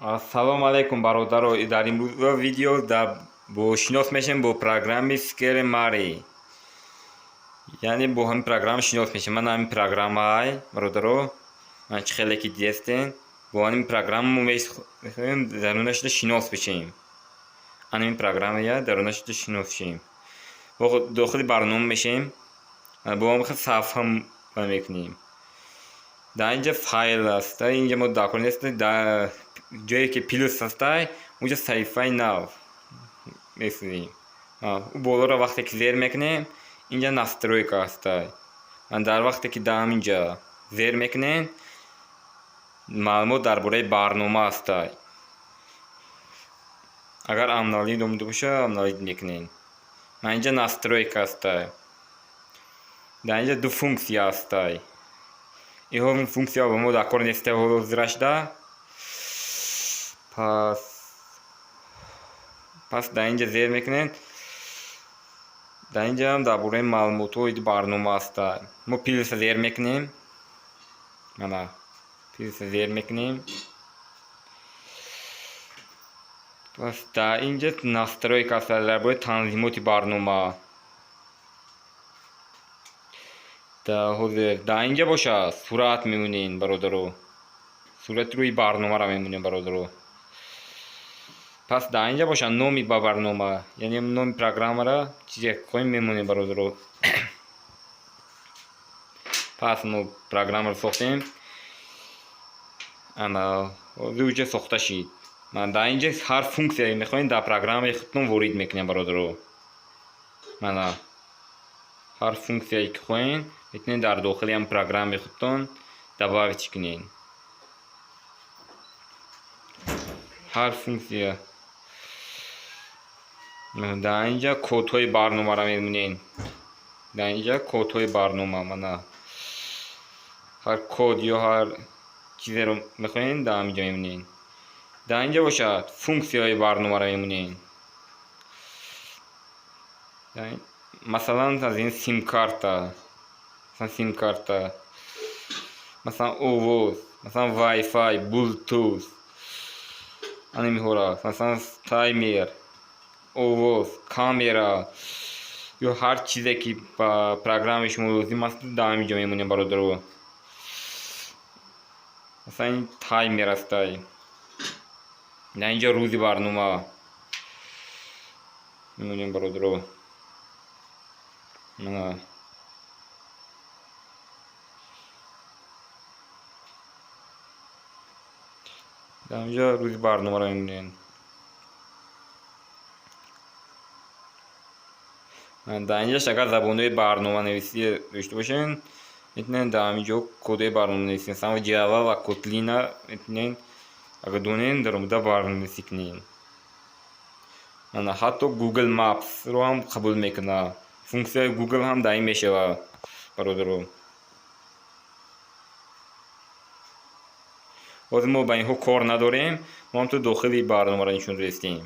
Assalomu alaykum barodaru. Dar imrӯzа видео бо шинос мешавем бо программи Scary. Яъне бо ҳамин программа шинос мешавем. Ман ҳамин программаи бародаро, ман чӣ хеле ки дидестен, бо ҳамин программа мешавем дарунашро шинос бишем. ҳамин программа я дарунашро шинос шем. бо дохили барнома мешем. бо ҳам сафҳа мекунем. дар инҷа файл аст. инҷа мо дар ҷое ки плюс аст, унҷа саҳифаи нав месунем. болоро вақте ки зер мекунем, инҷа настройка аст. дар вақте ки дар ҳаминҷа зер мекунем, маълумот дар бораи барнома аст. агар амналид омода боша, амналид мекунем. инҷа настройка аст. дар инҷа ду функсия аст. این فункция ба мо дар кор неста ҳозира шуда. пас дар инҷа зер мекунем. дар инҷа ҳам дар бораи маълумотҳои барнома аст. мо плюса зер мекунем. мана плюса зер мекунем. пас дар инҷа настройка аст дар бораи танзимоти барнома. дар инҷа боша сурат мемонем бародаро. сурати рӯи барномаро мемонем бародаро. пас дар инҷа боша номи ба барнома, яъне номи программаро чизе хоҳем мемонем бародаро. пас мо программаро сохтем. ҳозир уҷа сохта шид. дар инҷа ҳар функсияе мехоҳем дар программаи худтон ворид мекунем бародаро. мана ҳар функсияе ки хоҳем метавонед дар дохили ҳам программаи худтон добавить кунед. ҳар функсия. дар инҷа кодҳои барномаро мемонем. дар инҷа кодҳои барнома, мана ҳар код ё ҳар чизеро мехоҳем дар ҳаминҷа мемонем. дар инҷа бошад функсияҳои барномаро мемонем. масалан аз ин сим-карта, масалан овоз, масалан вайфай, блутуз, ҳаминҳоро, масалан таймер, овоз, камера ё ҳар чизе ки ба программаи шумо лозим аст дар ҳаминҷа мемонем бародаро. масалан ин таймер аст. дар инҷа рӯзи барнома мемонем бародаро. дар инҷа рӯзи барномаро мемонем. дар инҷаш агар забонҳои барноманависӣ дошта бошем, метавонед дар ҳаминҷо кодҳои барноманависӣ, масалан Java ва Kotlin-а метавонед, агар донед, дар омода барноманависӣ кунед. ҳатто Google Maps-ро ҳам қабул мекунад. функсияи Google ҳам дар ин мешавад бародаро. ҳозир мо ба инҳо кор надорем, мо ҳамту дохили барномаро нишон додем.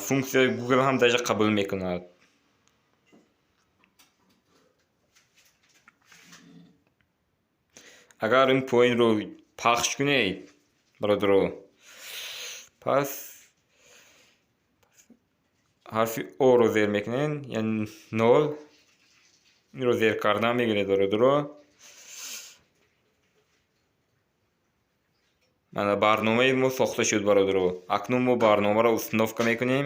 функсияи Google ҳам дар инҷа қабул мекунад. агар ин поинро пахш кунед бародаро, пас ҳарфи О-ро зер мекунед, яъне 0. инро зер кардан мегиред бародаро. мана барномаи мо сохта шуд бародаро. акнун мо барномаро установка мекунем.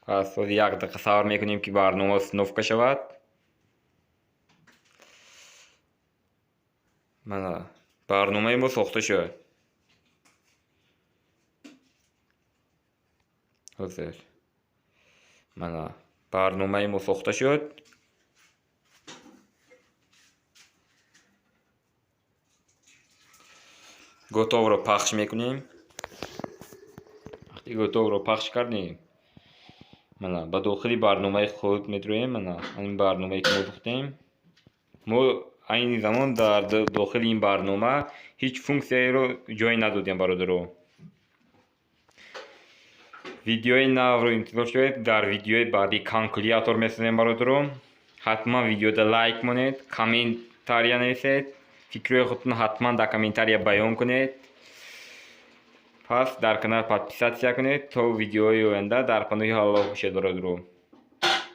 пас ҳозир 1 дақиқа сабр мекунем ки барнома установка шавад. мана барномаи мо сохта шуд. ҳозир мана барномаи мо сохта шуд. готовро пахш мекунем. вақте готовро пахш кардем, мана ба дохили барномаи худ метроем. мана ҳамин барномае ки мо дохтем. мо айни замон дар дохили ин барнома ҳеҷ функсияеро ҷой надодем бародаро. видеои навро интизор шавед. дар видеои баъди калкулятор месозем бародаро. ҳатман видеода лайк монед, коммент комментария нависед. Фикрҳои худтон ҳатман дар комментария баён кунед. Пас дар канал подписатсия кунед то видеоҳои оянда дар паноҳи Аллоҳ бошед бародарон.